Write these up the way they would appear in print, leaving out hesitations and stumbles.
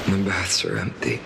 The baths are empty.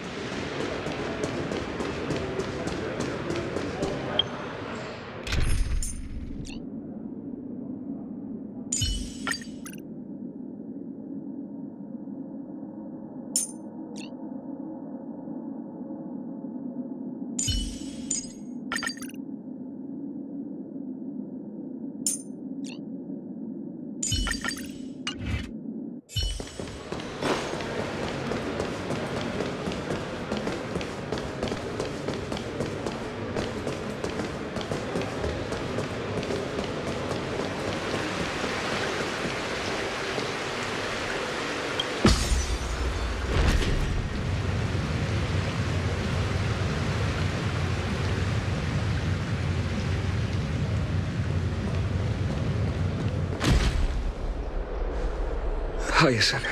Hyacinth.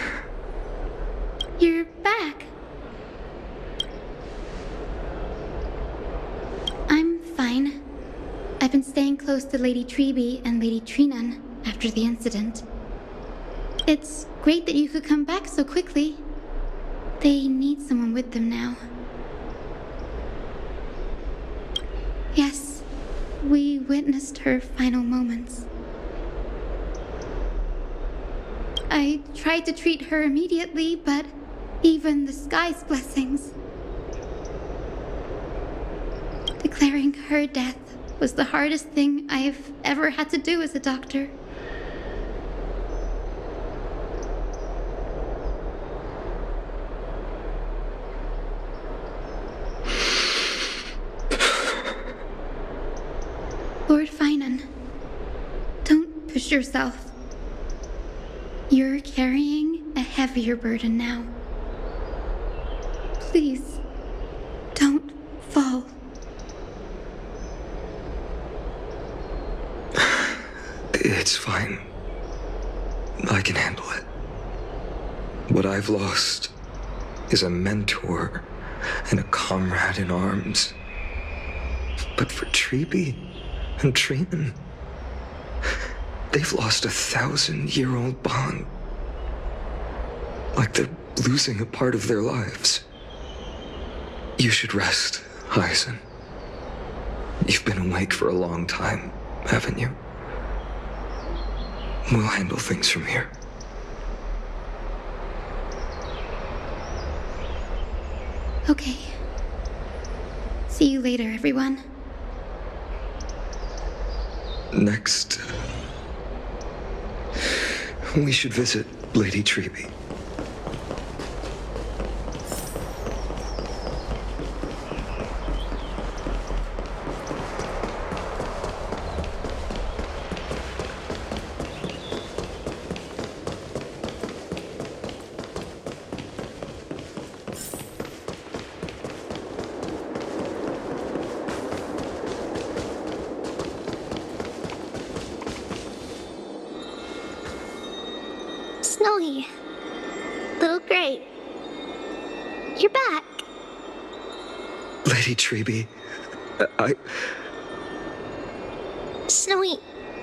You're back. I'm fine. I've been staying close to Lady Treby and Lady Trinan after the incident. It's great that you could come back so quickly. They need someone with them now. Yes, we witnessed her final moments. I tried to treat her immediately, but even the sky's blessings. Declaring her death was the hardest thing I've ever had to do as a doctor. Lord Finan, don't push yourself. You're carrying a heavier burden now. Please, don't fall. It's fine. I can handle it. What I've lost is a mentor and a comrade in arms. But for Treby and Trinan, they've lost a 1,000-year-old bond. Like they're losing a part of their lives. You should rest, Hyacinth. You've been awake for a long time, haven't you? We'll handle things from here. Okay. See you later, everyone. Next, we should visit Lady Treby. Snowy. Little Gray. You're back. Lady Treby, Snowy,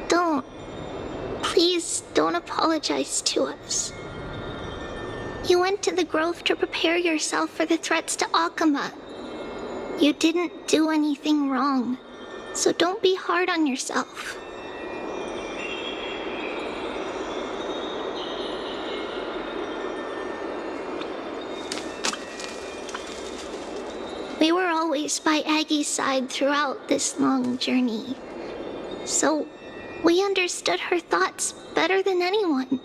don't. Please don't apologize to us. You went to the grove to prepare yourself for the threats to Akama. You didn't do anything wrong, so don't be hard on yourself. We were always by Aggie's side throughout this long journey, so we understood her thoughts better than anyone.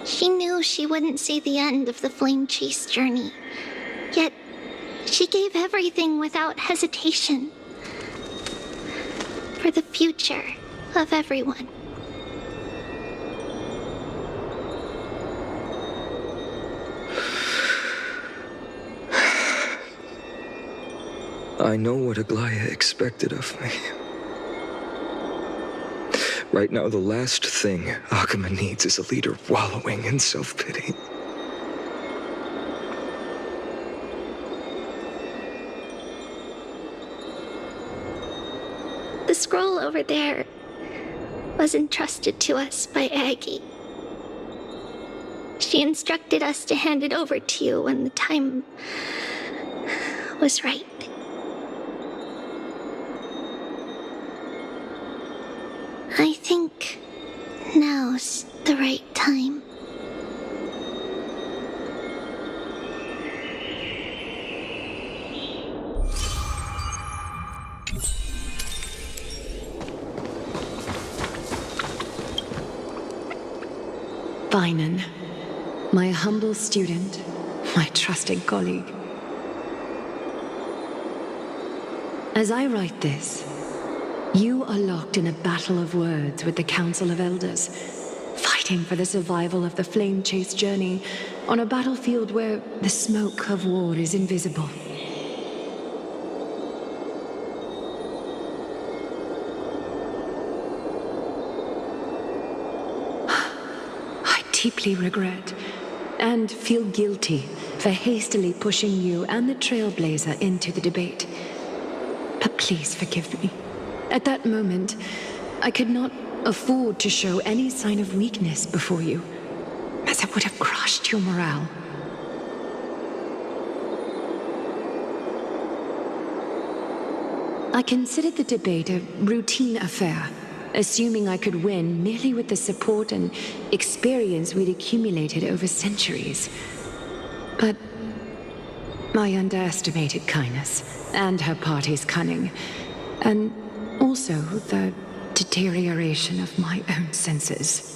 She knew she wouldn't see the end of the Flame Chase journey, yet she gave everything without hesitation for the future of everyone. I know what Aglaya expected of me. Right now, the last thing Akama needs is a leader wallowing in self-pity. The scroll over there, was entrusted to us by Aggie. She instructed us to hand it over to you when the time was right. I think now's the right time. Bainan, my humble student, my trusted colleague. As I write this, you are locked in a battle of words with the Council of Elders, fighting for the survival of the flame-chased journey on a battlefield where the smoke of war is invisible. I deeply regret and feel guilty for hastily pushing you and the Trailblazer into the debate. But please forgive me. At that moment, I could not afford to show any sign of weakness before you, as it would have crushed your morale. I considered the debate a routine affair, assuming I could win merely with the support and experience we'd accumulated over centuries. But I underestimated Kindness and her party's cunning, and also the deterioration of my own senses.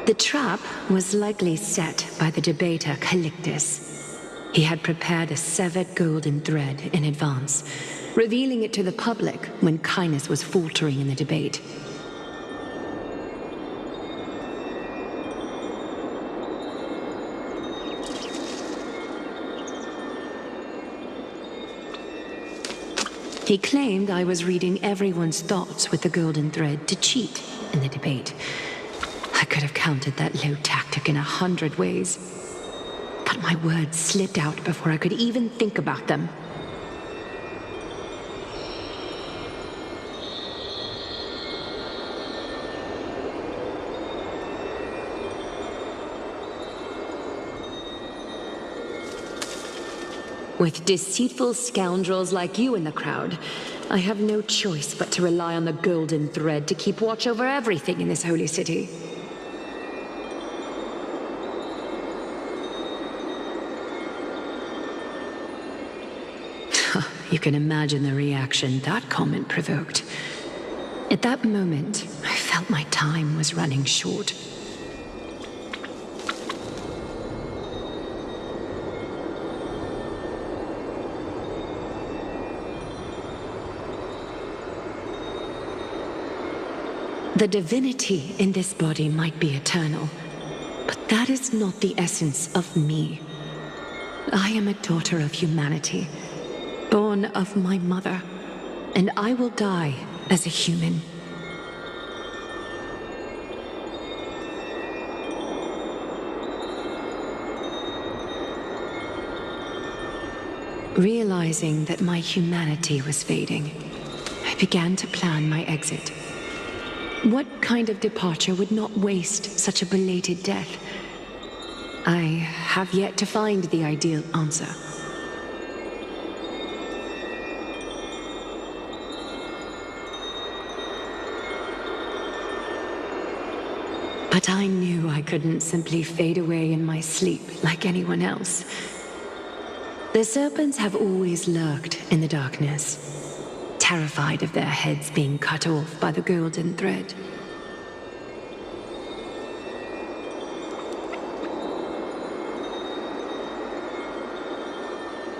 The trap was likely set by the debater Calictus. He had prepared a severed golden thread in advance, revealing it to the public when Kindness was faltering in the debate. He claimed I was reading everyone's thoughts with the golden thread to cheat in the debate. I could have countered that low tactic in 100 ways, but my words slipped out before I could even think about them. With deceitful scoundrels like you in the crowd, I have no choice but to rely on the golden thread to keep watch over everything in this holy city. You can imagine the reaction that comment provoked. At that moment, I felt my time was running short. The divinity in this body might be eternal, but that is not the essence of me. I am a daughter of humanity, born of my mother, and I will die as a human. Realizing that my humanity was fading, I began to plan my exit. What kind of departure would not waste such a belated death? I have yet to find the ideal answer. But I knew I couldn't simply fade away in my sleep like anyone else. The serpents have always lurked in the darkness, terrified of their heads being cut off by the golden thread.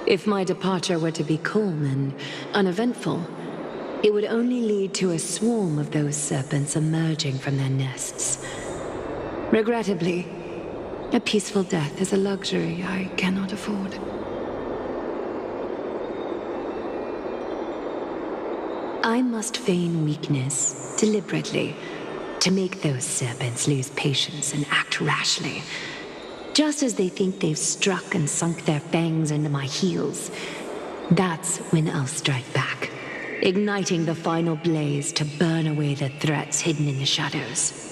If my departure were to be calm and uneventful, it would only lead to a swarm of those serpents emerging from their nests. Regrettably, a peaceful death is a luxury I cannot afford. I must feign weakness deliberately to make those serpents lose patience and act rashly. Just as they think they've struck and sunk their fangs into my heels, that's when I'll strike back, igniting the final blaze to burn away the threats hidden in the shadows.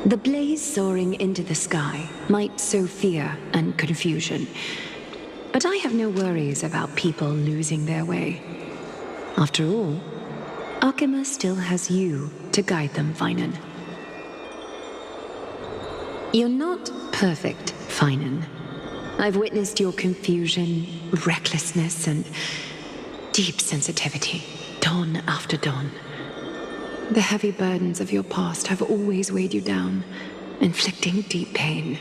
The blaze soaring into the sky might sow fear and confusion, but I have no worries about people losing their way. After all, Arkema still has you to guide them, Finan. You're not perfect, Finan. I've witnessed your confusion, recklessness, and deep sensitivity, dawn after dawn. The heavy burdens of your past have always weighed you down, inflicting deep pain.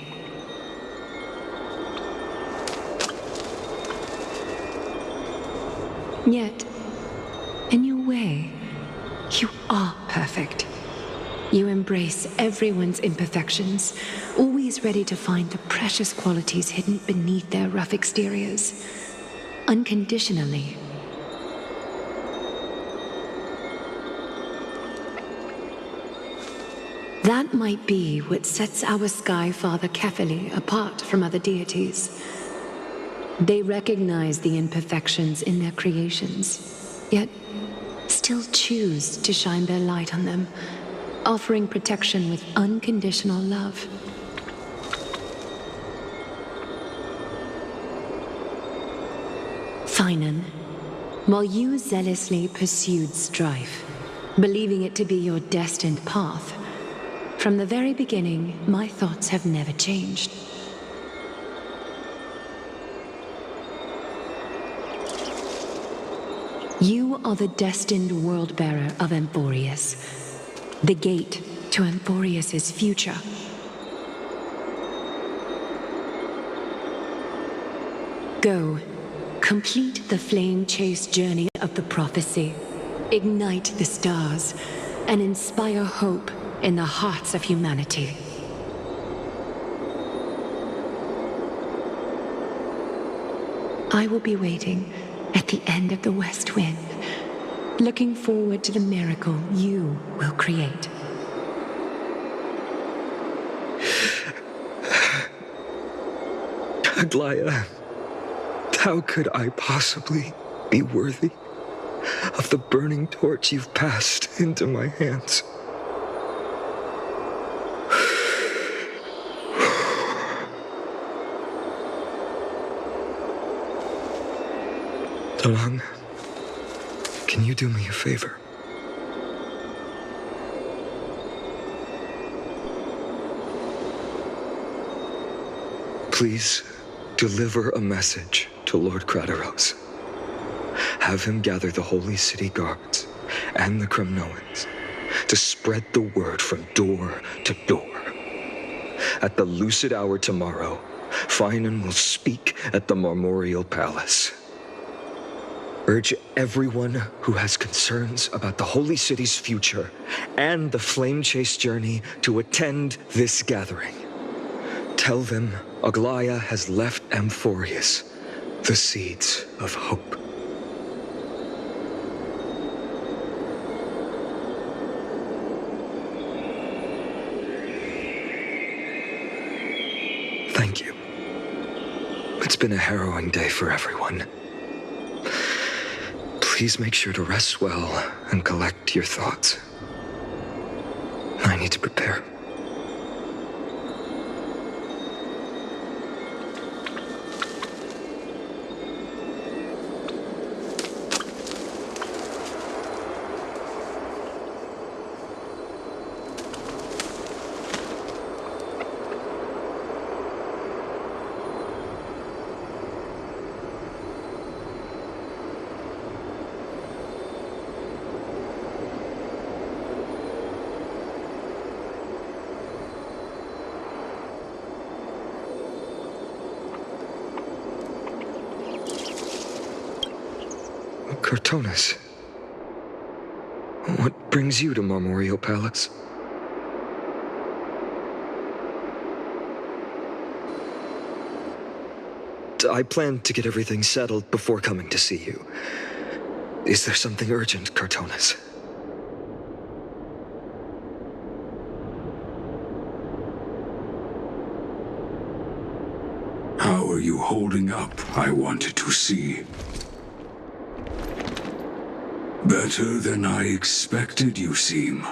Yet, in your way, you are perfect. You embrace everyone's imperfections, always ready to find the precious qualities hidden beneath their rough exteriors, unconditionally. That might be what sets our Sky Father Kefili apart from other deities. They recognize the imperfections in their creations, yet still choose to shine their light on them, offering protection with unconditional love. Finan, while you zealously pursued strife, believing it to be your destined path, from the very beginning, my thoughts have never changed. You are the destined world-bearer of Amphorius, the gate to Amphorius's future. Go, complete the flame-chase journey of the prophecy, ignite the stars, and inspire hope in the hearts of humanity. I will be waiting at the end of the West Wind, looking forward to the miracle you will create. Aglaya, how could I possibly be worthy of the burning torch you've passed into my hands? Talang, can you do me a favor? Please deliver a message to Lord Krateros. Have him gather the Holy City guards and the Kremnoans to spread the word from door to door. At the lucid hour tomorrow, Finan will speak at the Marmorial Palace. Urge everyone who has concerns about the Holy City's future and the Flame Chase journey to attend this gathering. Tell them Aglaya has left Amphorius the seeds of hope. Thank you. It's been a harrowing day for everyone. Please make sure to rest well and collect your thoughts. I need to prepare. Cortonis, what brings you to Marmorial Palace? I planned to get everything settled before coming to see you. Is there something urgent, Cartonis? How are you holding up, I wanted to see. Better than I expected, you seem.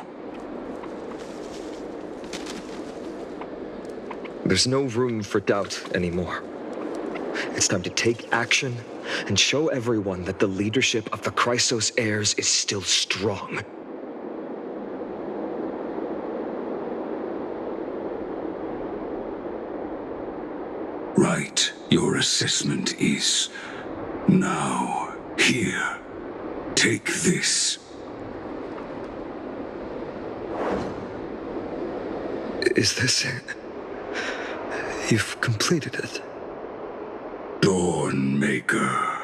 There's no room for doubt anymore. It's time to take action and show everyone that the leadership of the Chrysos heirs is still strong. Right, your assessment is. Now, here. Take this. Is this it? You've completed it. Dawnmaker.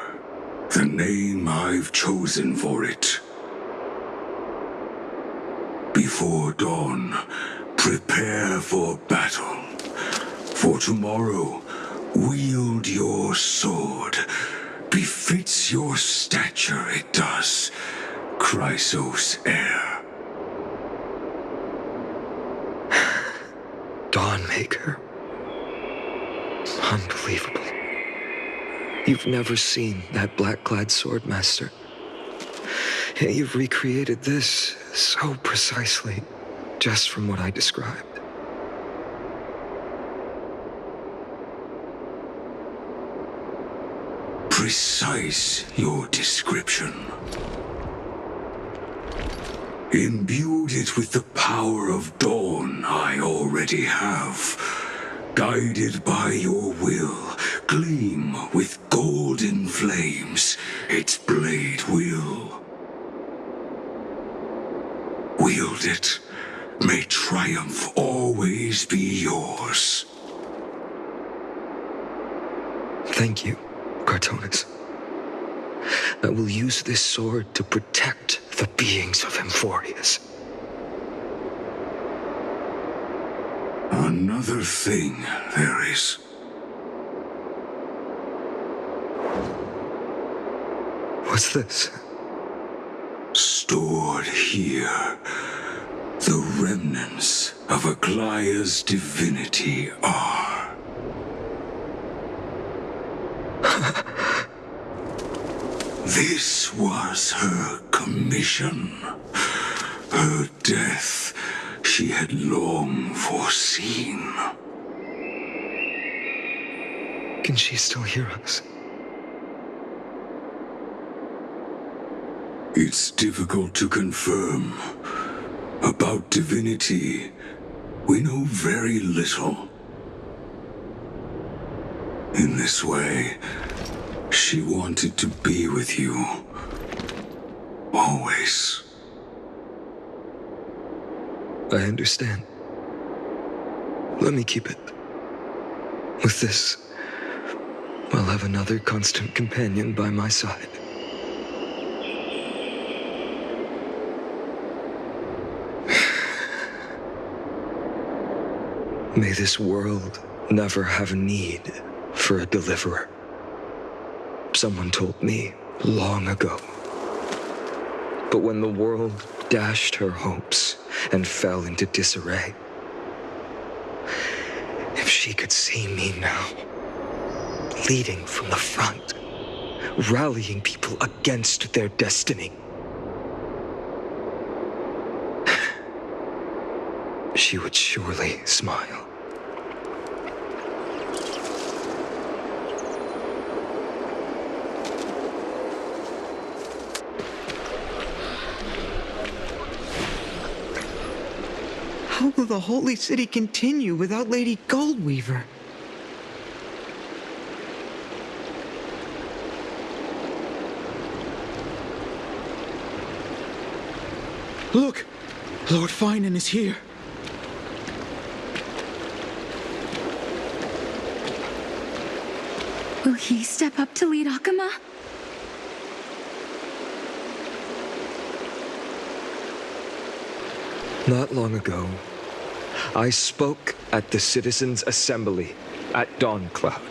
The name I've chosen for it. Before dawn, prepare for battle. For tomorrow, wield your sword. Befits your stature, it does. Chrysos heir. Dawnmaker. Unbelievable. You've never seen that black-clad swordmaster. Yet you've recreated this so precisely, just from what I described. Precise, your description. Imbued it with the power of dawn I already have. Guided by your will, gleam with golden flames, its blade will. Wield it, may triumph always be yours. Thank you, Cartonis. I will use this sword to protect the beings of Emphorius. Another thing there is. What's this? Stored here, the remnants of Aglaya's divinity are. This was her commission. Her death she had long foreseen. Can she still hear us? It's difficult to confirm. About divinity, we know very little. In this way, she wanted to be with you. Always. I understand. Let me keep it. With this, I'll have another constant companion by my side. May this world never have need for a deliverer. Someone told me long ago. But when the world dashed her hopes and fell into disarray, if she could see me now, leading from the front, rallying people against their destiny, she would surely smile. How will the Holy City continue without Lady Goldweaver? Look! Lord Finan is here. Will he step up to lead Akama? Not long ago, I spoke at the Citizens' Assembly at Dawncloud.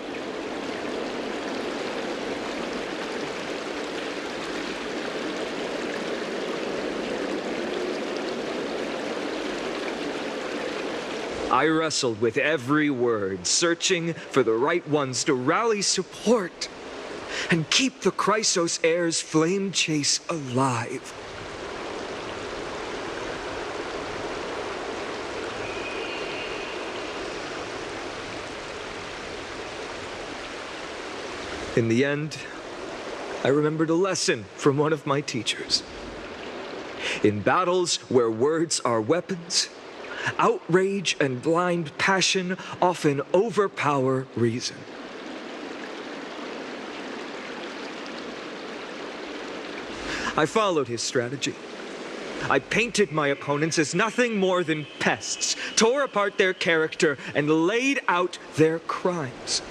I wrestled with every word, searching for the right ones to rally support and keep the Chrysos heir's flame chase alive. In the end, I remembered a lesson from one of my teachers. In battles where words are weapons, outrage and blind passion often overpower reason. I followed his strategy. I painted my opponents as nothing more than pests, tore apart their character, and laid out their crimes.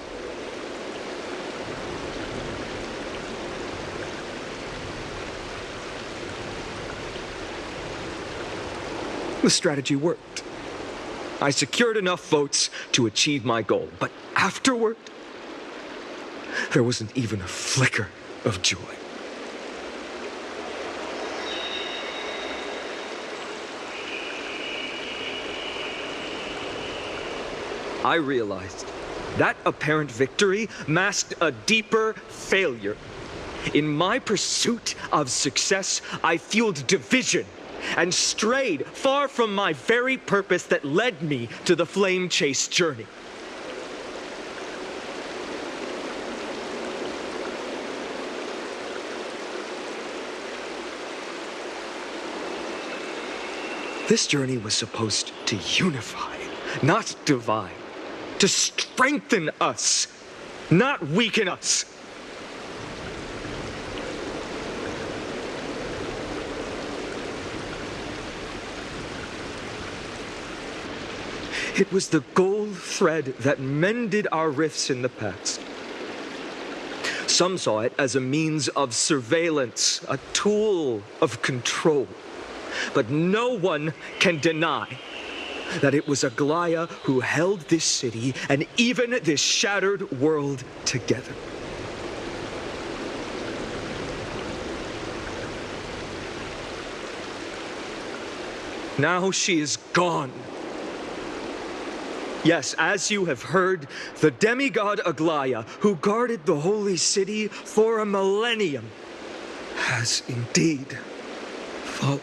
The strategy worked. I secured enough votes to achieve my goal, but afterward, there wasn't even a flicker of joy. I realized that apparent victory masked a deeper failure. In my pursuit of success, I fueled division and strayed far from my very purpose that led me to the flame chase journey. This journey was supposed to unify, not divide, to strengthen us, not weaken us. It was the gold thread that mended our rifts in the past. Some saw it as a means of surveillance, a tool of control. But no one can deny that it was Aglaya who held this city and even this shattered world together. Now she is gone. Yes, as you have heard, the demigod Aglaya, who guarded the holy city for a millennium, has indeed fallen.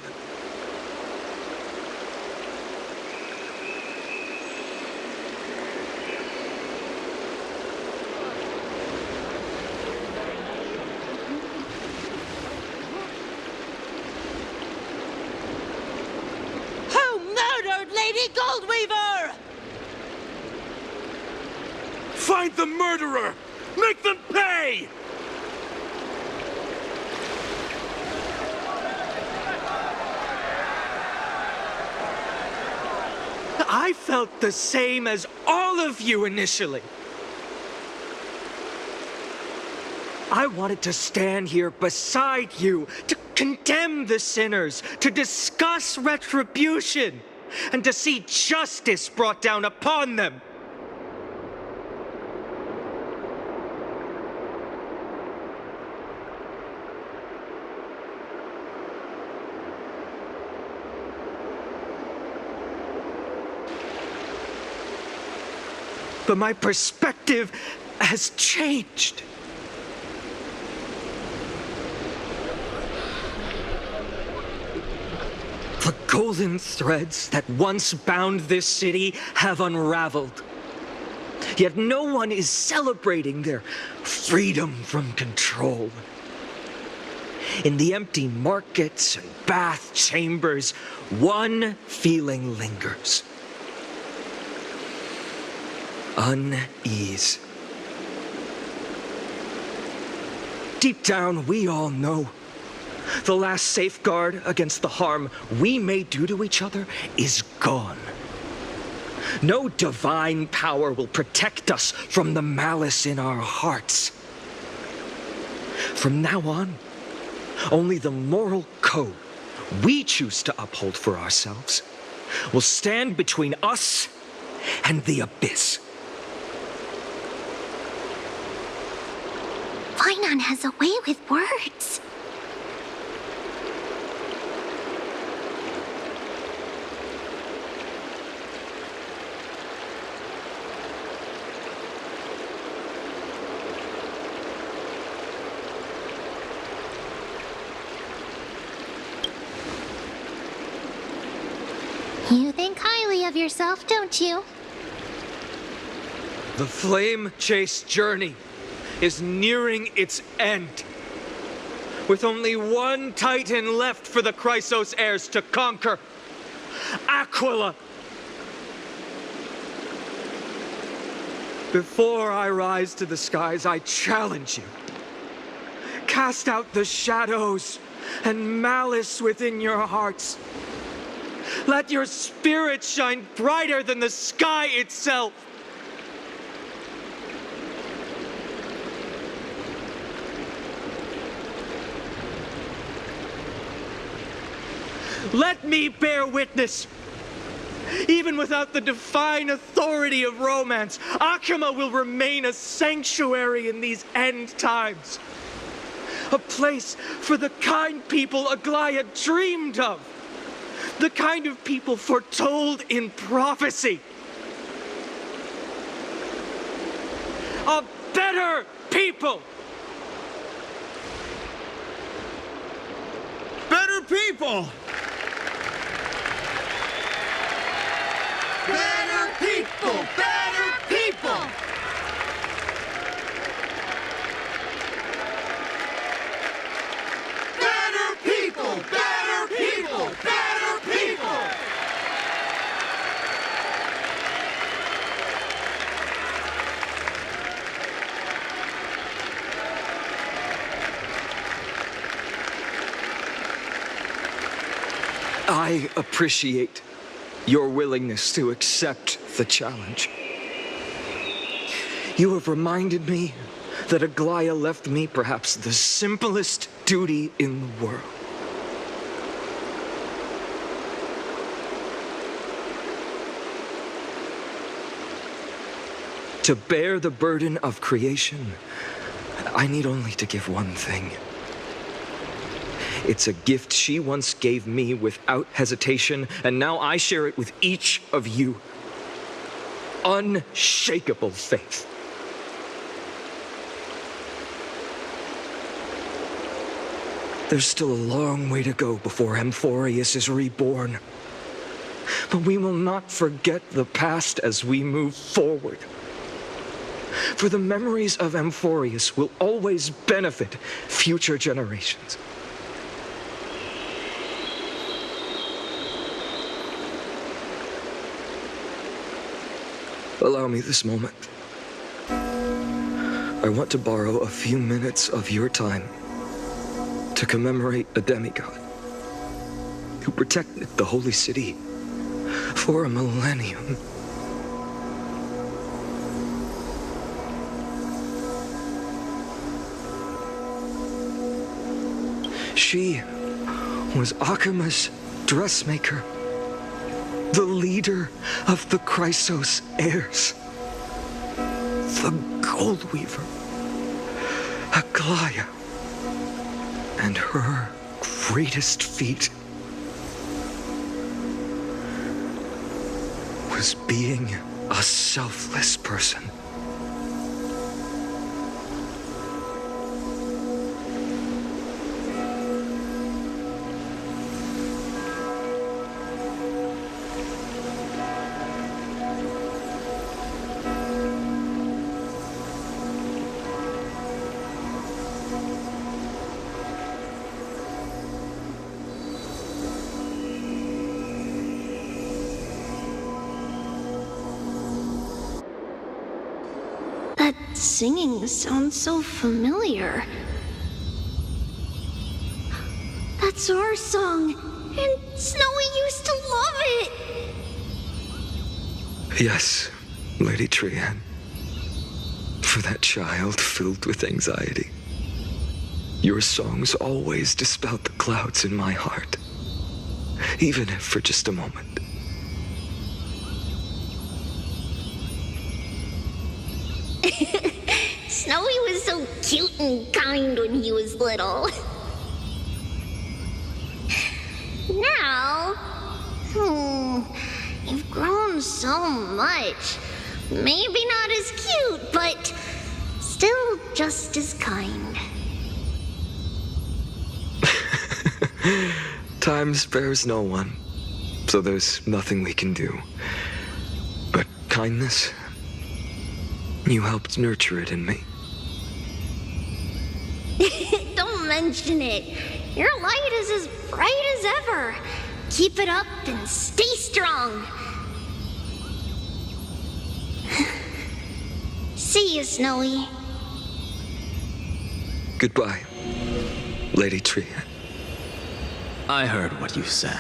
Who murdered Lady Goldweaver? Find the murderer! Make them pay! I felt the same as all of you initially. I wanted to stand here beside you, to condemn the sinners, to discuss retribution, and to see justice brought down upon them. But my perspective has changed. The golden threads that once bound this city have unraveled. Yet no one is celebrating their freedom from control. In the empty markets and bath chambers, one feeling lingers. Unease. Deep down, we all know the last safeguard against the harm we may do to each other is gone. No divine power will protect us from the malice in our hearts. From now on, only the moral code we choose to uphold for ourselves will stand between us and the abyss. Fainan has a way with words. You think highly of yourself, don't you? The flame chase journey is nearing its end. With only one Titan left for the Chrysos heirs to conquer, Aquila. Before I rise to the skies, I challenge you. Cast out the shadows and malice within your hearts. Let your spirit shine brighter than the sky itself. Let me bear witness. Even without the divine authority of romance, Akima will remain a sanctuary in these end times. A place for the kind people Aglaya dreamed of. The kind of people foretold in prophecy. A better people. Better people! Better people! Better people! Better people! Better people! Better people! I appreciate your willingness to accept the challenge. You have reminded me that Aglaya left me perhaps the simplest duty in the world. To bear the burden of creation, I need only to give one thing. It's a gift she once gave me without hesitation, and now I share it with each of you. Unshakable faith. There's still a long way to go before Amphorius is reborn. But we will not forget the past as we move forward. For the memories of Amphorius will always benefit future generations. Allow me this moment. I want to borrow a few minutes of your time to commemorate a demigod who protected the holy city for a millennium. She was Akima's dressmaker, the leader of the Chrysos heirs, the Gold Weaver, Aglaya, and her greatest feat was being a selfless person. That singing sounds so familiar. That's our song, and Snowy used to love it! Yes, Lady Trian. For that child filled with anxiety, your songs always dispelled the clouds in my heart, even if for just a moment. Snowy was so cute and kind when he was little. Now, you've grown so much. Maybe not as cute, but still just as kind. Time spares no one. so there's nothing we can do. But kindness, you helped nurture it in me. Don't mention it. Your light is as bright as ever. Keep it up and stay strong. See you, Snowy. Goodbye, Lady Tree. I heard what you said.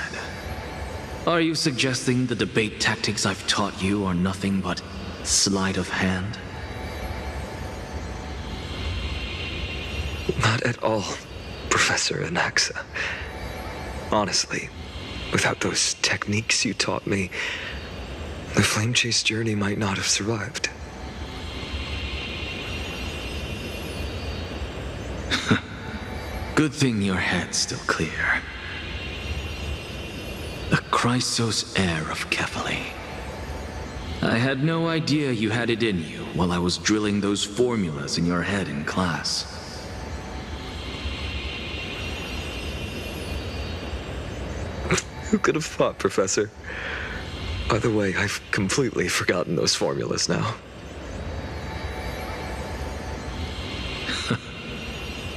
Are you suggesting the debate tactics I've taught you are nothing but sleight of hand? Not at all, Professor Anaxa. Honestly, without those techniques you taught me, the Flame Chase journey might not have survived. Good thing your head's still clear. The Chrysos heir of Kefali. I had no idea you had it in you while I was drilling those formulas in your head in class. Who could have thought, Professor? By the way, I've completely forgotten those formulas now.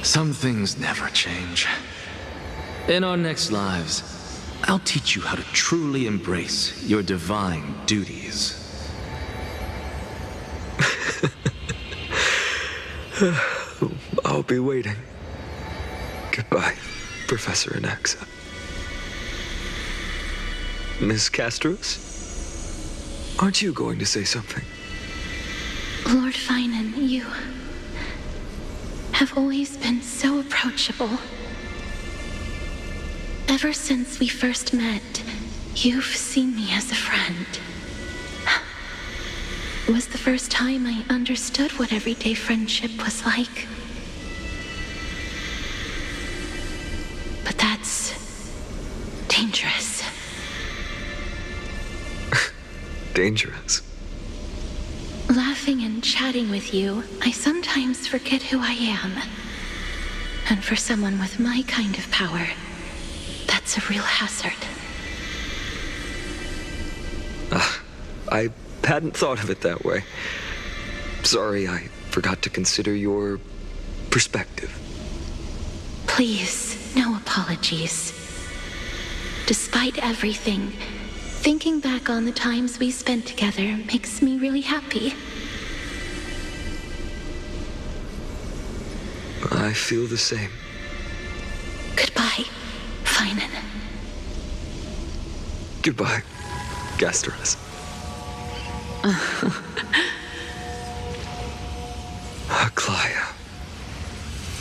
Some things never change. In our next lives, I'll teach you how to truly embrace your divine duties. I'll be waiting. Goodbye, Professor Anaxa. Miss Castros? Aren't you going to say something? Lord Finan, you have always been so approachable. Ever since we first met, you've seen me as a friend. It was the first time I understood what everyday friendship was like. But that's dangerous. Dangerous. Laughing and chatting with you, I sometimes forget who I am. And for someone with my kind of power, that's a real hazard. I hadn't thought of it that way. Sorry, I forgot to consider your perspective. Please, no apologies. Despite everything, thinking back on the times we spent together makes me really happy. I feel the same. Goodbye, Finan. Goodbye, Gasteros. Aglaya.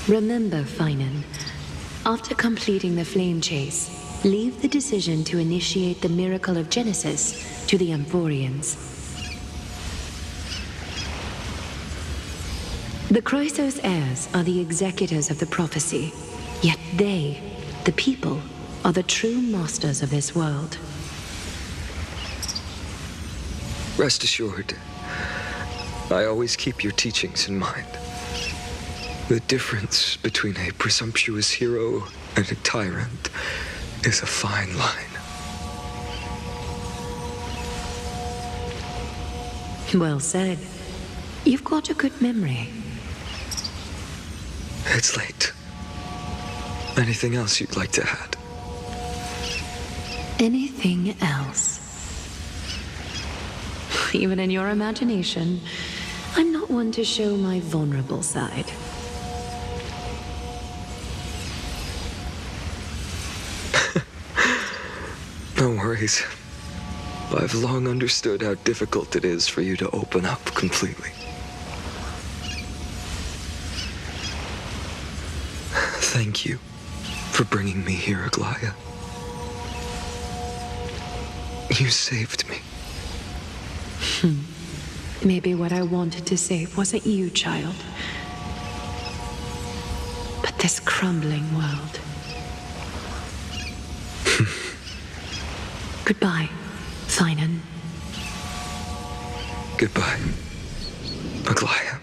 Remember, Finan, after completing the flame chase, leave the decision to initiate the miracle of Genesis to the Amphorians. The Chrysos heirs are the executors of the prophecy, yet they, the people, are the true masters of this world. Rest assured, I always keep your teachings in mind. The difference between a presumptuous hero and a tyrant is a fine line. Well said. You've got a good memory. It's late. Anything else you'd like to add? Anything else? Even in your imagination, I'm not one to show my vulnerable side. No worries. I've long understood how difficult it is for you to open up completely. Thank you for bringing me here, Aglaya. You saved me. Maybe what I wanted to save wasn't you, child, but this crumbling world. Goodbye, Finan. Goodbye, Aglaya.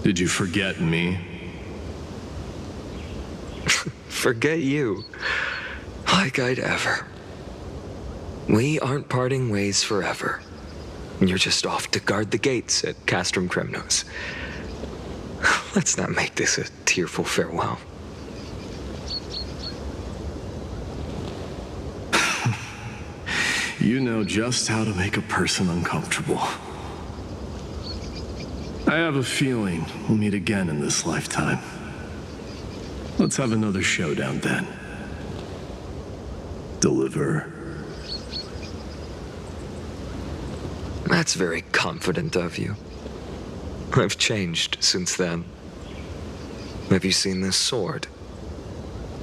Did you forget me? Forget you. Like I'd ever. We aren't parting ways forever. You're just off to guard the gates at Castrum Kremnos. Let's not make this a tearful farewell. You know just how to make a person uncomfortable. I have a feeling we'll meet again in this lifetime. Let's have another showdown then. Deliver. That's very confident of you. I've changed since then. Have you seen this sword?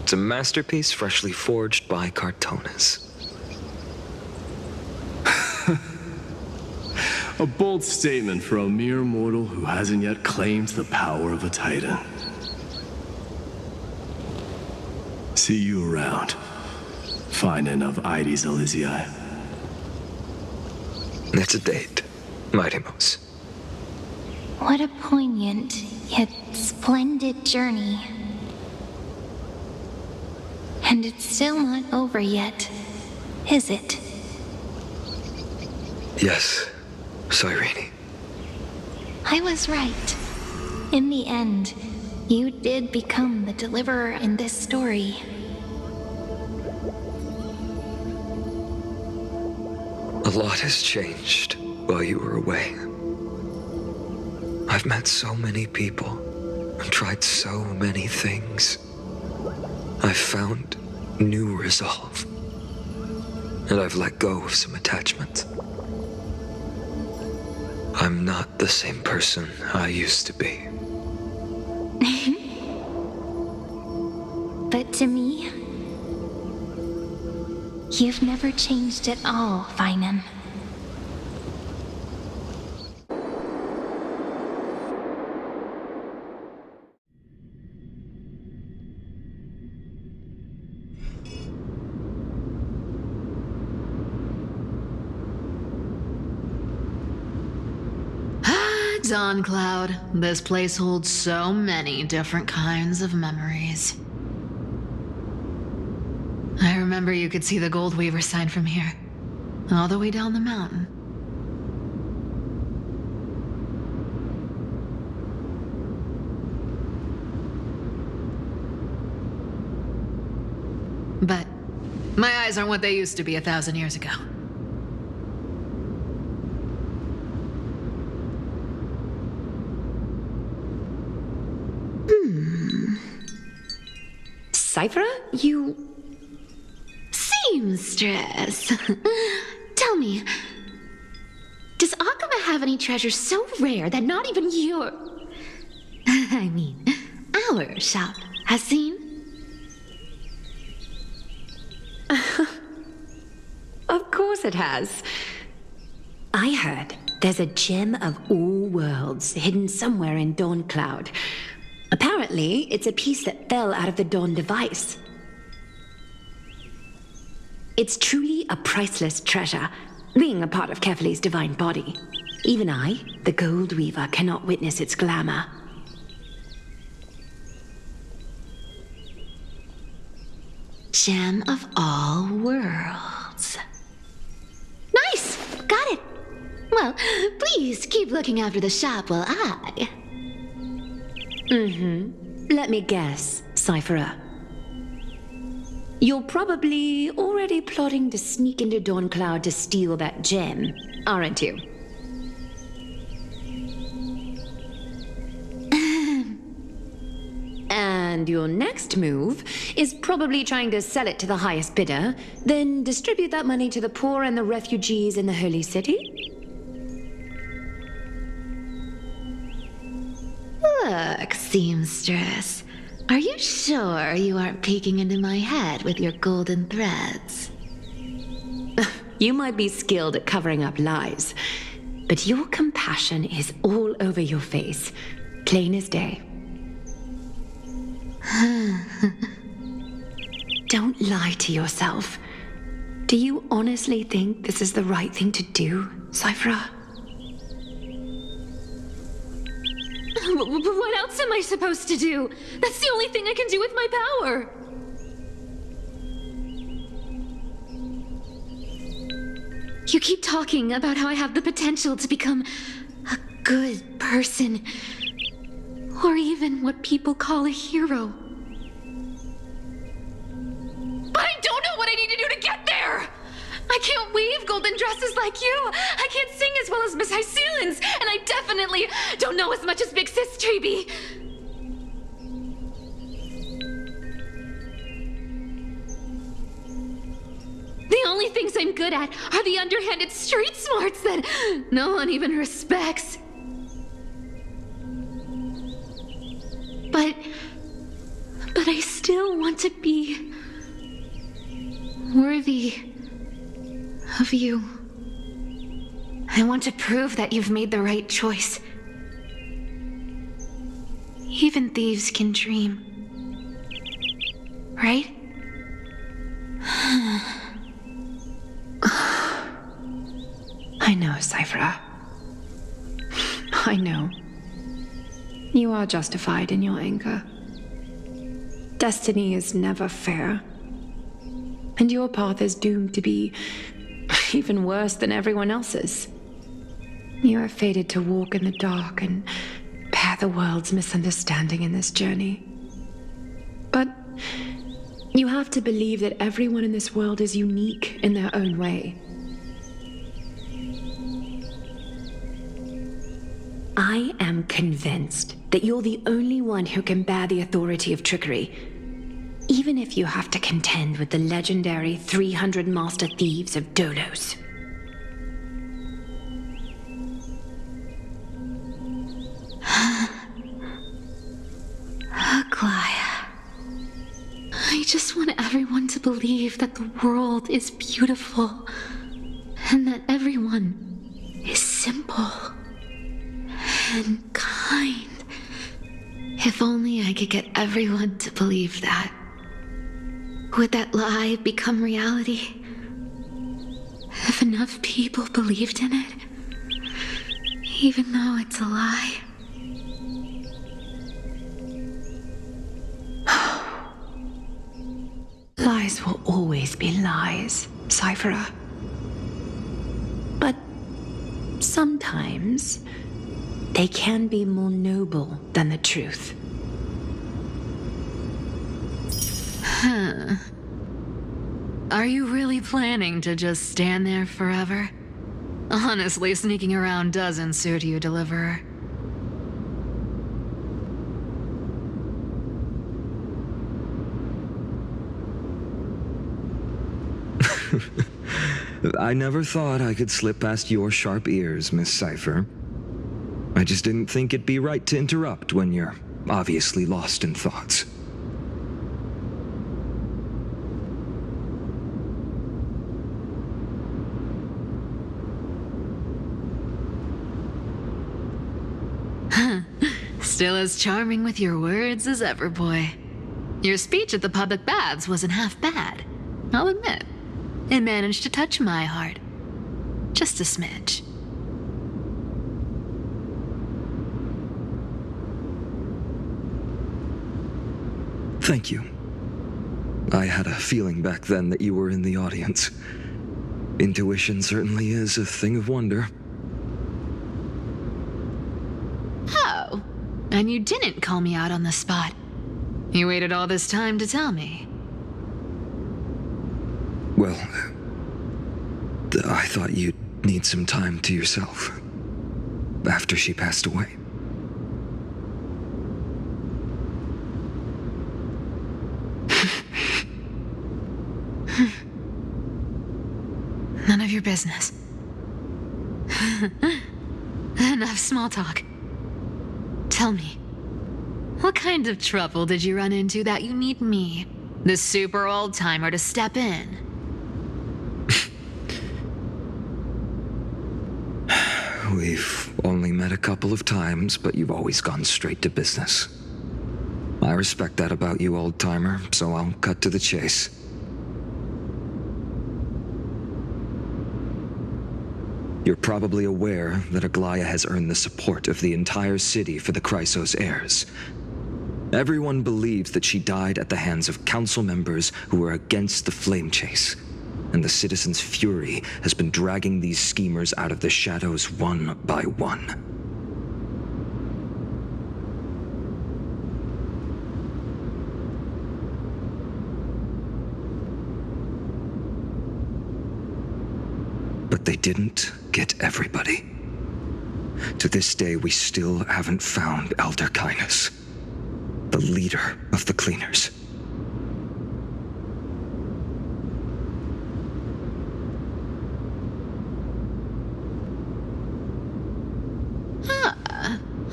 It's a masterpiece freshly forged by Cartonis. A bold statement for a mere mortal who hasn't yet claimed the power of a titan. See you around. Finding of Ides Elysiae. It's a date, Mightimos. What a poignant, yet splendid journey. And it's still not over yet, is it? Yes, Cyrene. I was right. In the end, you did become the deliverer in this story. A lot has changed while you were away. I've met so many people and tried so many things. I've found new resolve. And I've let go of some attachments. I'm not the same person I used to be. But to me, you've never changed at all, Finan. Dawn Cloud. This place holds so many different kinds of memories. I remember you could see the Gold Weaver sign from here, all the way down the mountain. But my eyes aren't what they used to be 1,000 years ago. Cyphera, you... Seamstress. Tell me, does Akama have any treasures so rare that not even your... I mean, our shop has seen? Of course it has. I heard there's a gem of all worlds hidden somewhere in Dawn Cloud. Apparently, it's a piece that fell out of the Dawn device. It's truly a priceless treasure, being a part of Kefali's divine body. Even I, the Gold Weaver, cannot witness its glamour. Gem of all worlds. Nice! Got it! Well, please keep looking after the shop while I... Let me guess, Cyphera. You're probably already plotting to sneak into Dawn Cloud to steal that gem, aren't you? And your next move is probably trying to sell it to the highest bidder, then distribute that money to the poor and the refugees in the Holy City? Look, seamstress. Are you sure you aren't peeking into my head with your golden threads? You might be skilled at covering up lies, but your compassion is all over your face, plain as day. Don't lie to yourself. Do you honestly think this is the right thing to do, Cyphera? What else am I supposed to do? That's the only thing I can do with my power. You keep talking about how I have the potential to become a good person. Or even what people call a hero. But I don't know what I need to do to get there! I can't weave golden dresses like you! I can't sing as well as Miss Hyceelens! And I definitely don't know as much as Big Sis Treeby! The only things I'm good at are the underhanded street smarts that no one even respects. But I still want to be worthy of you. I want to prove that you've made the right choice. Even thieves can dream. Right? I know, Cypher. I know. You are justified in your anger. Destiny is never fair. And your path is doomed to be even worse than everyone else's. You are fated to walk in the dark and bear the world's misunderstanding in this journey. But you have to believe that everyone in this world is unique in their own way. I am convinced that you're the only one who can bear the authority of trickery, even if you have to contend with the legendary 300 master thieves of Dolos. Aglaya. I just want everyone to believe that the world is beautiful and that everyone is simple and kind. If only I could get everyone to believe that. Would that lie become reality? If enough people believed in it, even though it's a lie. Lies will always be lies, Cypher. But sometimes they can be more noble than the truth. Huh. Are you really planning to just stand there forever? Honestly, sneaking around doesn't suit you, Deliverer. I never thought I could slip past your sharp ears, Miss Cypher. I just didn't think it'd be right to interrupt when you're obviously lost in thoughts. Still as charming with your words as ever, boy. Your speech at the public baths wasn't half bad, I'll admit. It managed to touch my heart. Just a smidge. Thank you. I had a feeling back then that you were in the audience. Intuition certainly is a thing of wonder. Oh, and you didn't call me out on the spot. You waited all this time to tell me. Well, I thought you'd need some time to yourself after she passed away. None of your business. Enough small talk. Tell me, what kind of trouble did you run into that you need me, the super old-timer, to step in? We've only met a couple of times, but you've always gone straight to business. I respect that about you, old-timer, so I'll cut to the chase. You're probably aware that Aglaya has earned the support of the entire city for the Chrysos heirs. Everyone believes that she died at the hands of council members who were against the flame chase. and the citizens' fury has been dragging these schemers out of the shadows one by one. But they didn't get everybody. To this day, we still haven't found Elder Kynus, the leader of the Cleaners.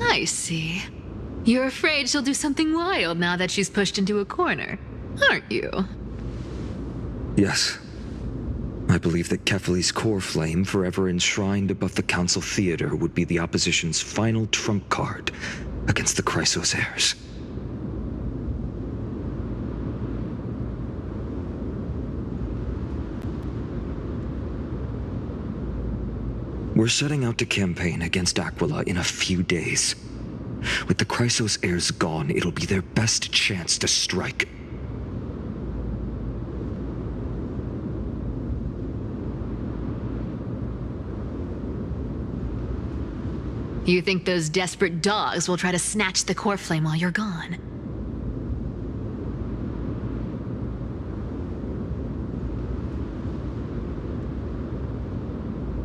I see. You're afraid she'll do something wild now that she's pushed into a corner, aren't you? Yes. I believe that Kefali's core flame, forever enshrined above the Council Theater, would be the opposition's final trump card against the Chrysos heirs. We're setting out to campaign against Aquila in a few days. With the Chrysos heirs gone, it'll be their best chance to strike. You think those desperate dogs will try to snatch the core flame while you're gone?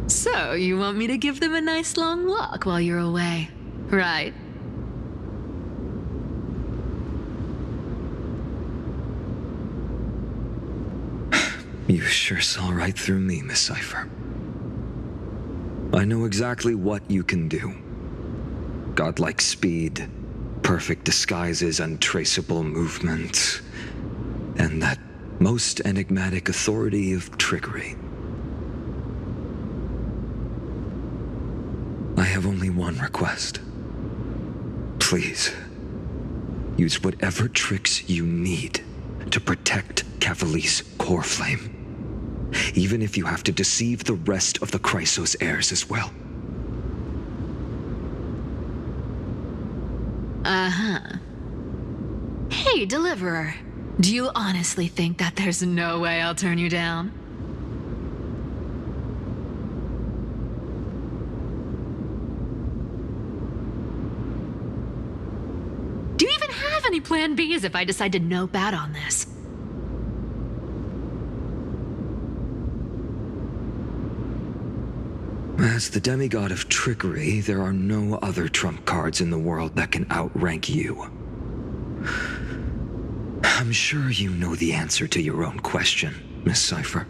So, you want me to give them a nice long walk while you're away, right? You sure saw right through me, Miss Cypher. I know exactly what you can do. Godlike speed, perfect disguises, untraceable movement, and that most enigmatic authority of trickery. I have only one request. Please, use whatever tricks you need to protect Kefali's core flame. Even if you have to deceive the rest of the Chrysos heirs as well. Uh-huh. Hey, Deliverer. Do you honestly think that there's no way I'll turn you down? Do you even have any plan Bs if I decide to nope out on this? As the demigod of trickery, there are no other trump cards in the world that can outrank you. I'm sure you know the answer to your own question, Miss Cypher.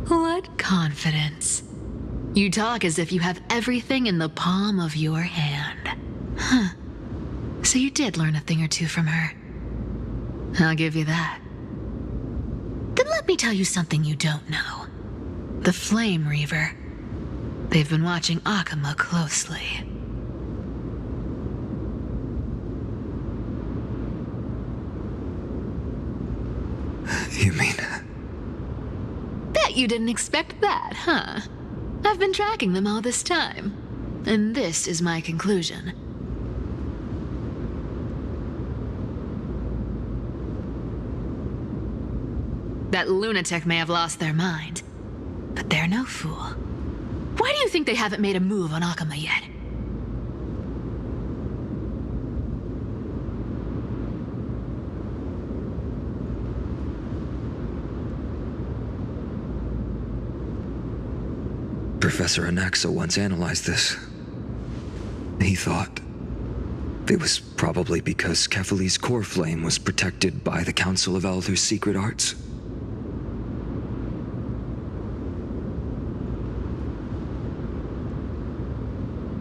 What confidence. You talk as if you have everything in the palm of your hand. Huh. So you did learn a thing or two from her. I'll give you that. Then let me tell you something you don't know. The Flame Reaver. They've been watching Akama closely. You mean... Bet you didn't expect that, huh? I've been tracking them all this time. And this is my conclusion. That lunatic may have lost their mind, but they're no fool. Why do you think they haven't made a move on Akama yet? Professor Anaxa once analyzed this. He thought it was probably because Kefali's core flame was protected by the Council of Elders' secret arts.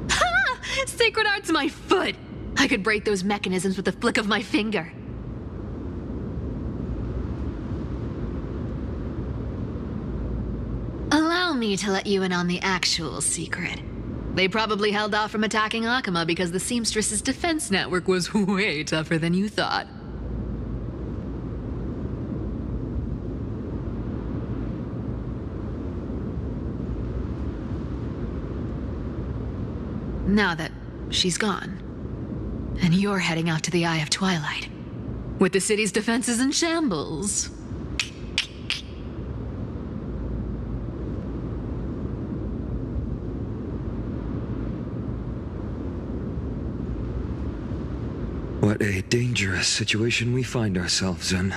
Ha! Sacred art's my foot! I could break those mechanisms with the flick of my finger. Allow me to let you in on the actual secret. They probably held off from attacking Akama because the Seamstress's defense network was way tougher than you thought. Now that she's gone, and you're heading out to the Eye of Twilight, with the city's defenses in shambles, What a dangerous situation we find ourselves in.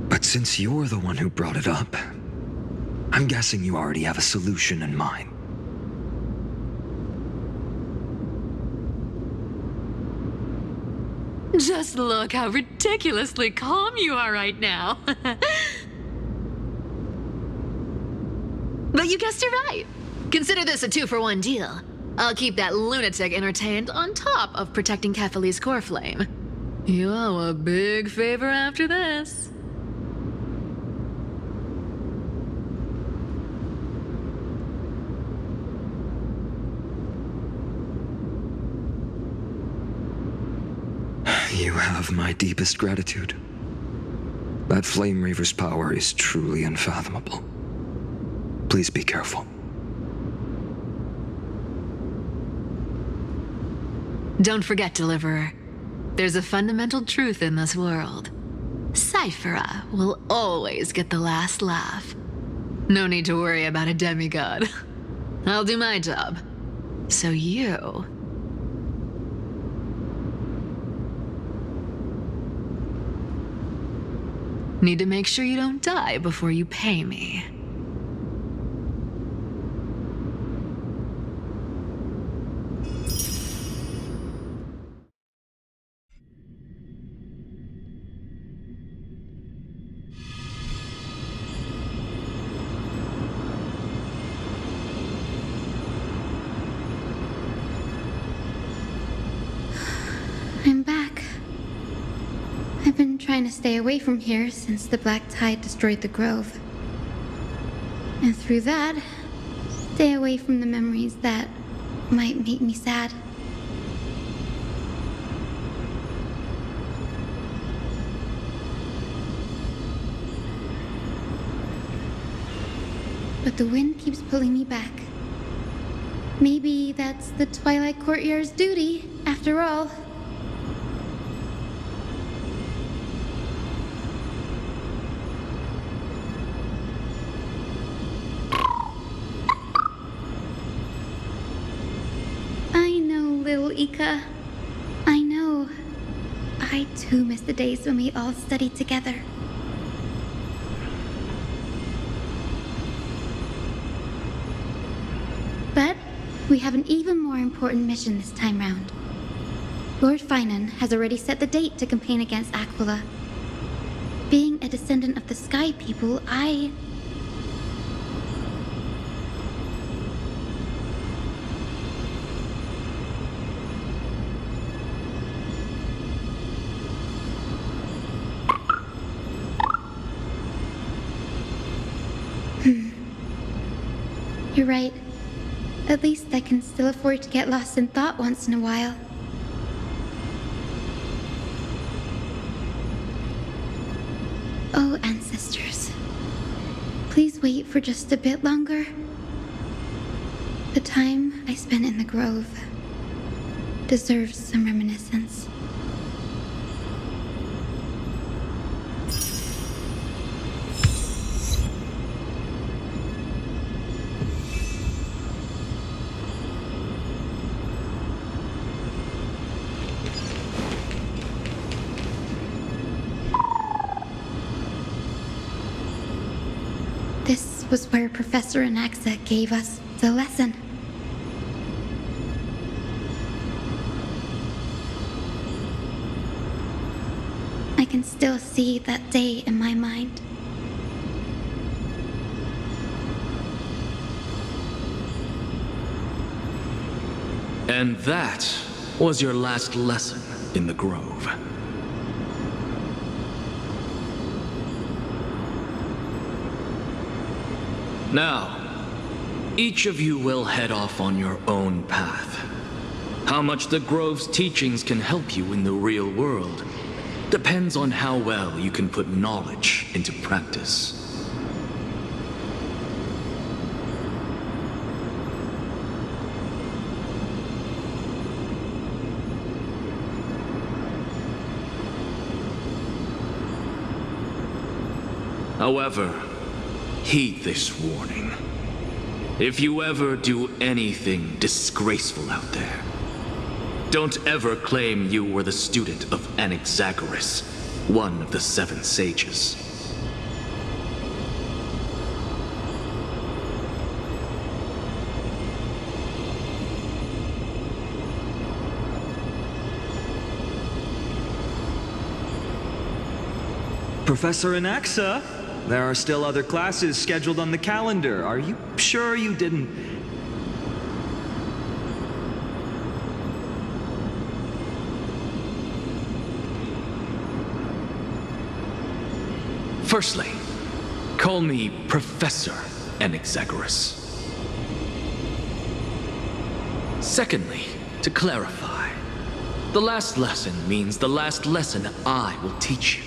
But since you're the one who brought it up, I'm guessing you already have a solution in mind. Just look how ridiculously calm you are right now. But you guessed it right. Consider this a 2-for-1 deal. I'll keep that lunatic entertained on top of protecting Kefali's core flame. You owe a big favor after this. You have my deepest gratitude. That Flame Reaver's power is truly unfathomable. Please be careful. Don't forget, Deliverer. There's a fundamental truth in this world. Cyphera will always get the last laugh. No need to worry about a demigod. I'll do my job. So you... need to make sure you don't die before you pay me. I'm back. I've been trying to stay away from here since the Black Tide destroyed the grove. And through that, stay away from the memories that might make me sad. But the wind keeps pulling me back. Maybe that's the Twilight Courtyard's duty, after all. Little Ika, I know. I too miss the days when we all studied together. But we have an even more important mission this time round. Lord Finan has already set the date to campaign against Aquila. Being a descendant of the Sky People, You're right. At least I can still afford to get lost in thought once in a while. Oh, ancestors. Please wait for just a bit longer. The time I spent in the grove deserves some reminiscence. This was where Professor Anaxa gave us the lesson. I can still see that day in my mind. And that was your last lesson in the Grove. Now, each of you will head off on your own path. How much the Grove's teachings can help you in the real world depends on how well you can put knowledge into practice. However, heed this warning. If you ever do anything disgraceful out there, Don't ever claim you were the student of Anaxagoras, one of the 7 sages. Professor Anaxa, there are still other classes scheduled on the calendar. Are you sure you didn't... Firstly, call me Professor Anaxagoras. Secondly, to clarify, the last lesson means the last lesson I will teach you.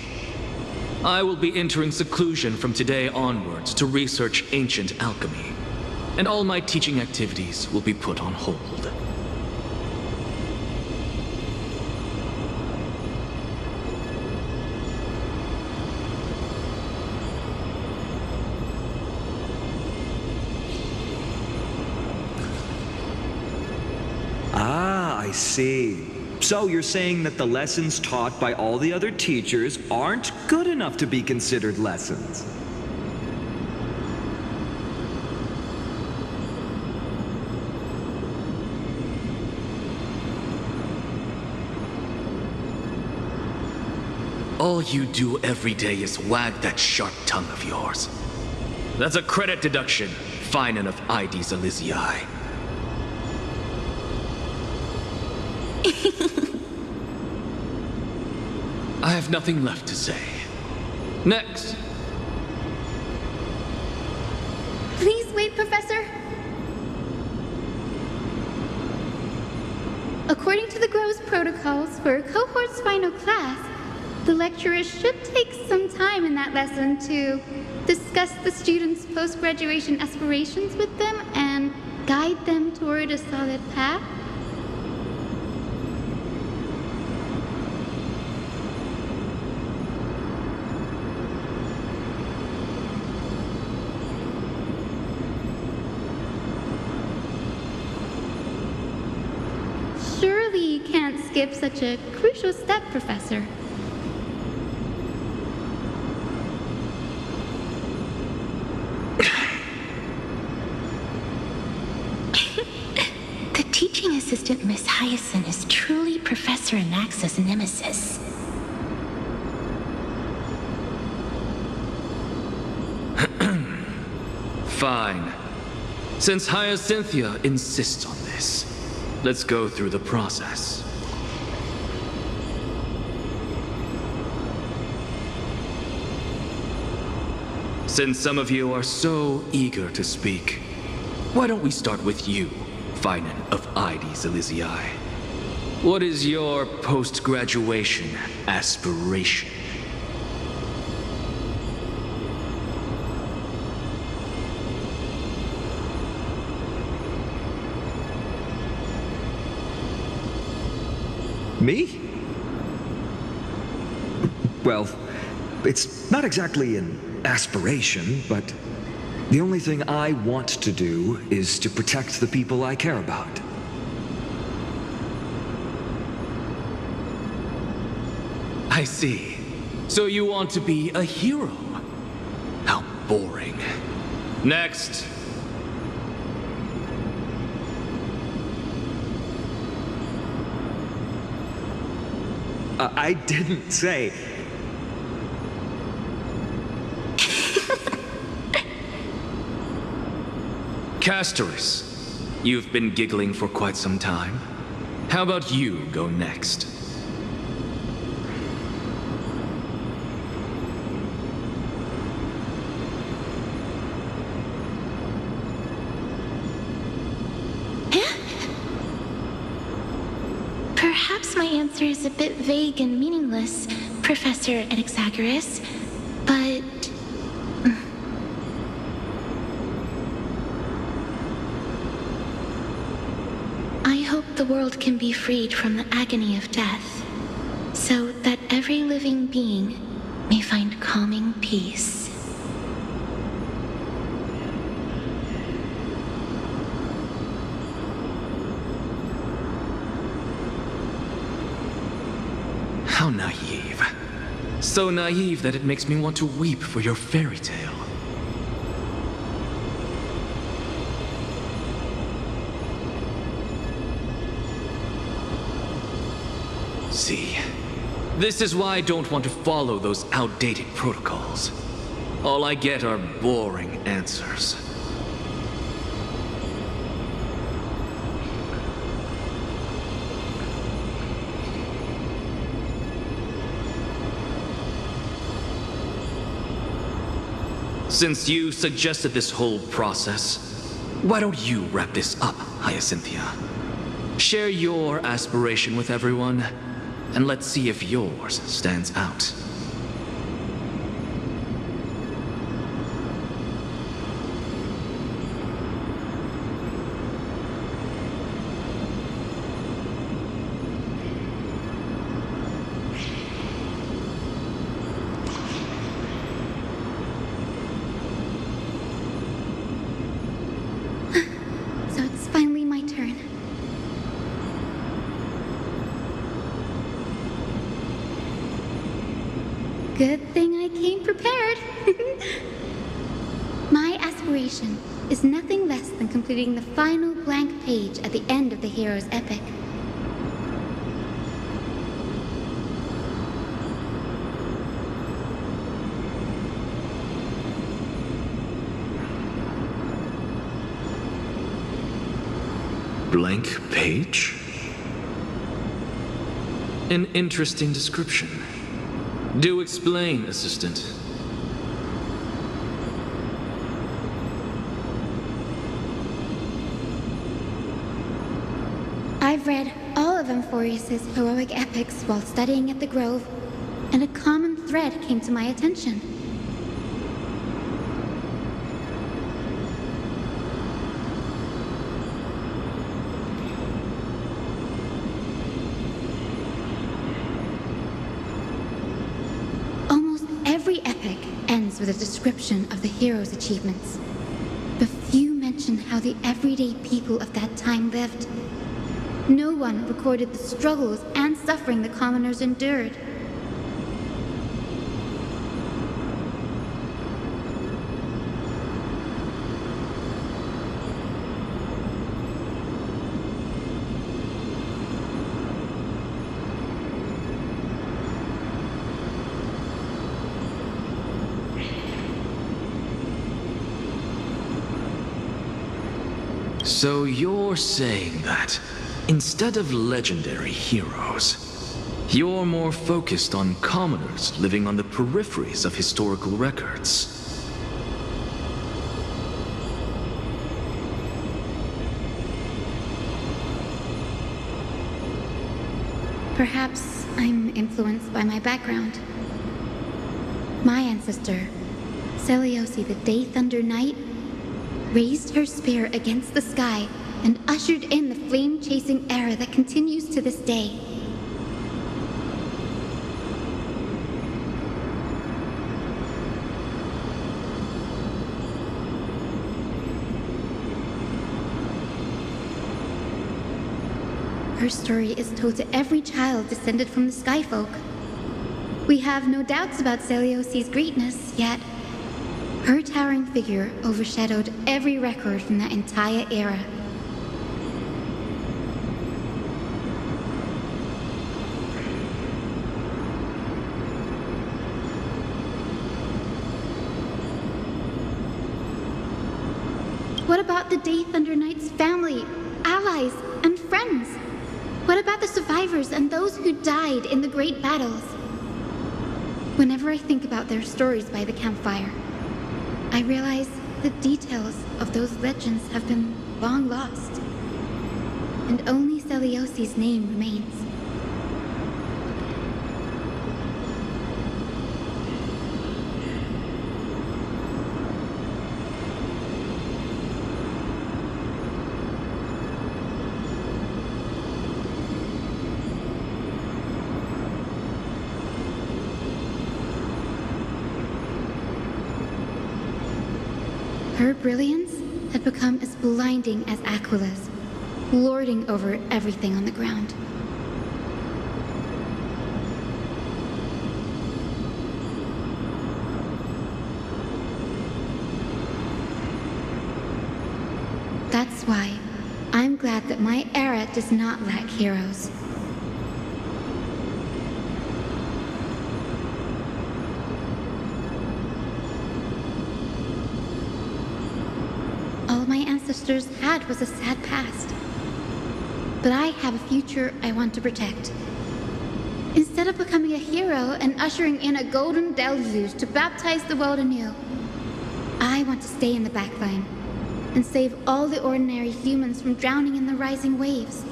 I will be entering seclusion from today onwards to research ancient alchemy, and all my teaching activities will be put on hold. Ah, I see. So you're saying that the lessons taught by all the other teachers aren't good enough to be considered lessons? All you do every day is wag that sharp tongue of yours. That's a credit deduction, fine enough IDs Elysiae. I have nothing left to say. Next. Please wait, Professor. According to the Grove's protocols for a cohort's final class, the lecturer should take some time in that lesson to discuss the students' post-graduation aspirations with them and guide them toward a solid path. Surely you can't skip such a crucial step, Professor. The teaching assistant, Miss Hyacinth, is truly Professor Anaxa's nemesis. Fine. Since Hyacinthia insists on this, let's go through the process. Since some of you are so eager to speak, why don't we start with you, Finan of IDs Elysiae? What is your post-graduation aspiration? Me? Well, it's not exactly an aspiration, but the only thing I want to do is to protect the people I care about. I see. So you want to be a hero? How boring. Next. I didn't say... Castorus, you've been giggling for quite some time. How about you go next? Perhaps my answer is a bit vague and meaningless, Professor Anaxagoras, but... I hope the world can be freed from the agony of death, so that every living being may find calming peace. How naive. So naive that it makes me want to weep for your fairy tale. See, this is why I don't want to follow those outdated protocols. All I get are boring answers. Since you suggested this whole process, why don't you wrap this up, Hyacinthia? Share your aspiration with everyone, and let's see if yours stands out. So it's finally my turn. Good thing I came prepared. My aspiration is nothing less than completing the final blank page at the end of the hero's epic. Blank page? An interesting description. Do explain, assistant. I've read all of Amphorius's heroic epics while studying at the Grove, and a common thread came to my attention. Almost every epic ends with a description of the hero's achievements, but few mention how the everyday people of that time lived. No one recorded the struggles and suffering the commoners endured. So you're saying that instead of legendary heroes, you're more focused on commoners living on the peripheries of historical records. Perhaps I'm influenced by my background. My ancestor, Seliosi the Day Thunder Knight, raised her spear against the sky and ushered in the flame-chasing era that continues to this day. Her story is told to every child descended from the Skyfolk. We have no doubts about Celiosi's greatness, yet her towering figure overshadowed every record from that entire era. What about the Day Thunder Knight's family, allies, and friends? What about the survivors and those who died in the great battles? Whenever I think about their stories by the campfire, I realize the details of those legends have been long lost, and only Celiosi's name remains. Her brilliance had become as blinding as Aquila's, lording over everything on the ground. glad that my era does not lack heroes. All my ancestors had was a sad past. But I have a future I want to protect. Instead of becoming a hero and ushering in a golden deluge to baptize the world anew, I want to stay in the backline and save all the ordinary humans from drowning in the rising waves.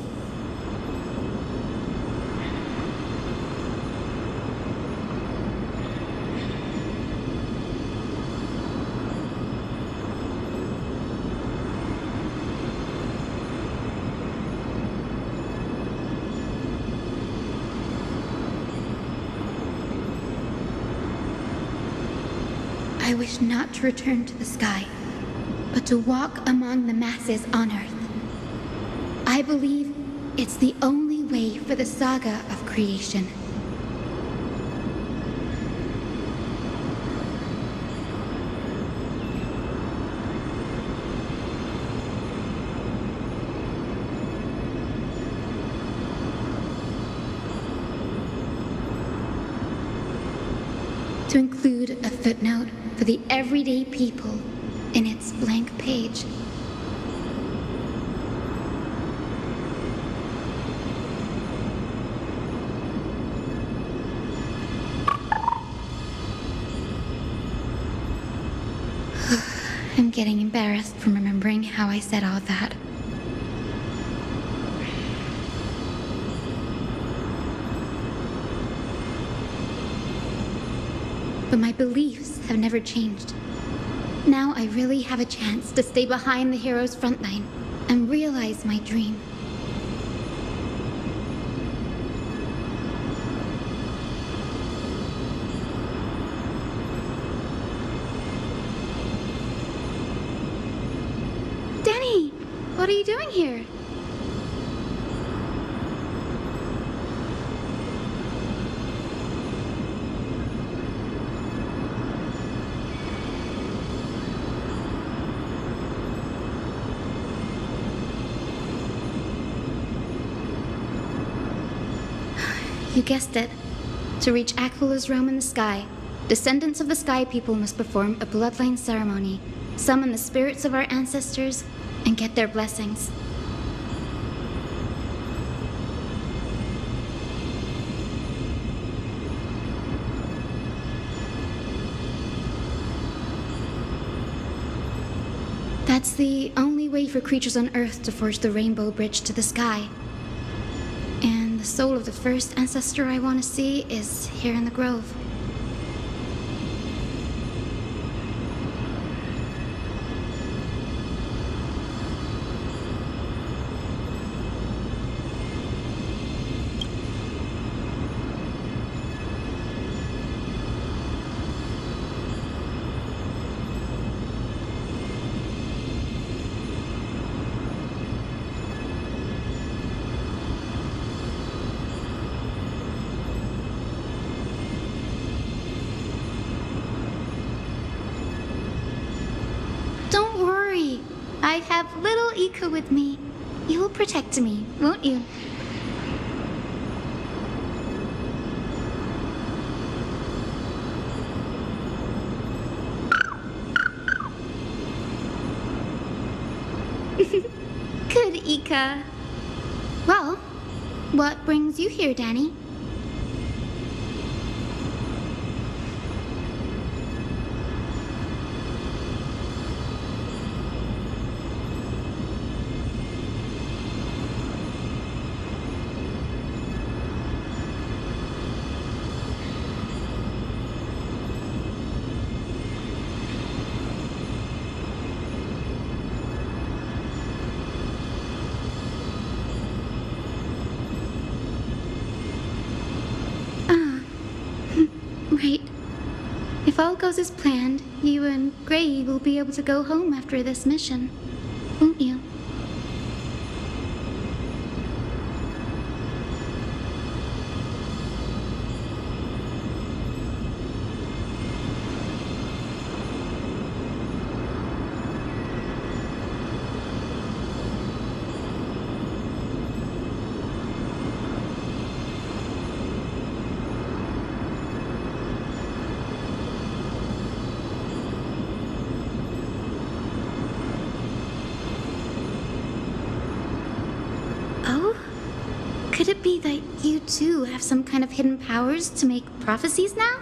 I wish not to return to the sky, but to walk among the masses on Earth. I believe it's the only way for the saga of creation. To include a footnote for the everyday people in its blank page. I'm getting embarrassed from remembering how I said all that. But my beliefs have never changed. Now I really have a chance to stay behind the hero's front line and realize my dream. Danny, what are you doing here? You guessed it. To reach Aquila's realm in the sky, descendants of the Sky People must perform a bloodline ceremony, summon the spirits of our ancestors, and get their blessings. That's the only way for creatures on Earth to forge the rainbow bridge to the sky. And the soul of the first ancestor I want to see is here in the grove. Don't worry. I have little Ika with me. You will protect me, won't you? Good, Ika. Well, what brings you here, Danny? Right. If all goes as planned, you and Gray will be able to go home after this mission, won't you? Could it be that you too have some kind of hidden powers to make prophecies now?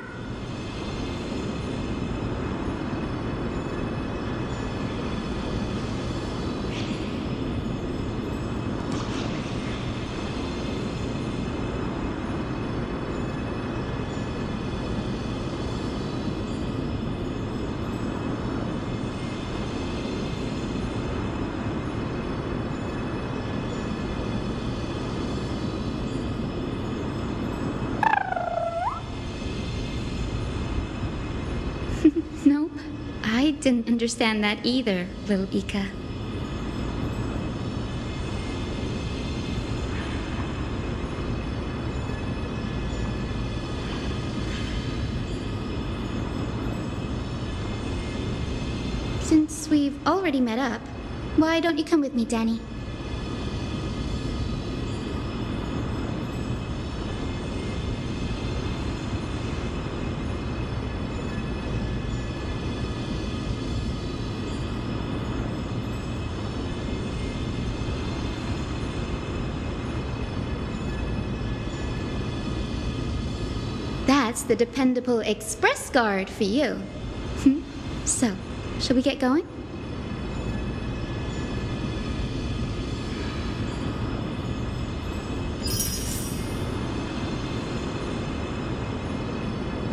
Nope. I didn't understand that either, little Ika. Since we've already met up, why don't you come with me, Danny? That's the dependable express guard for you. So, shall we get going?